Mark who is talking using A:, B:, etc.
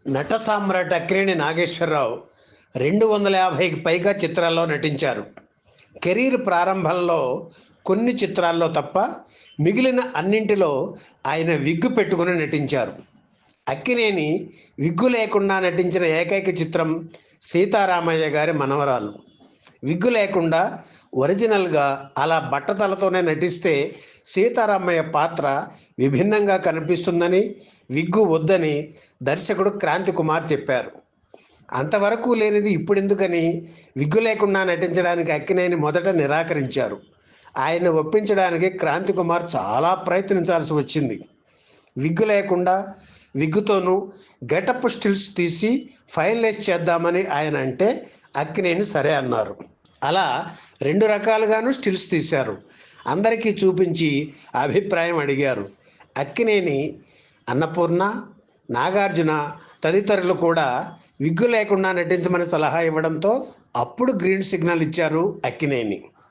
A: నట సామ్రాట్ అక్కినేని నాగేశ్వరరావు 250కి పైగా చిత్రాల్లో నటించారు. కెరీర్ ప్రారంభంలో కొన్ని చిత్రాల్లో తప్ప మిగిలిన అన్నింటిలో ఆయన విగ్గు పెట్టుకుని నటించారు. అక్కినేని విగ్గు లేకుండా నటించిన ఏకైక చిత్రం సీతారామయ్య గారి మనవరాలు. విగ్గు లేకుండా ఒరిజినల్గా అలా బట్టతలతోనే నటిస్తే సీతారామయ్య పాత్ర విభిన్నంగా కనిపిస్తుందని, విగ్గు వద్దని దర్శకుడు క్రాంతి కుమార్ చెప్పారు. అంతవరకు లేనిది ఇప్పుడెందుకని విగ్గు లేకుండా నటించడానికి అక్కినేని మొదట నిరాకరించారు. ఆయన ఒప్పించడానికి క్రాంతి కుమార్ చాలా ప్రయత్నించాల్సి వచ్చింది. విగ్గు లేకుండా విగ్గుతోనూ గెటప్ స్టిల్స్ తీసి ఫైనలైజ్ చేద్దామని ఆయన అంటే అక్కినేని సరే అన్నారు. అలా 2 రకాలుగాను స్టిల్స్ తీశారు. అందరికీ చూపించి అభిప్రాయం అడిగారు. అక్కినేని, అన్నపూర్ణ, నాగార్జున తదితరులు కూడా విగ్గు లేకుండా నటించమని సలహా ఇవ్వడంతో అప్పుడు గ్రీన్ సిగ్నల్ ఇచ్చారు అక్కినేని.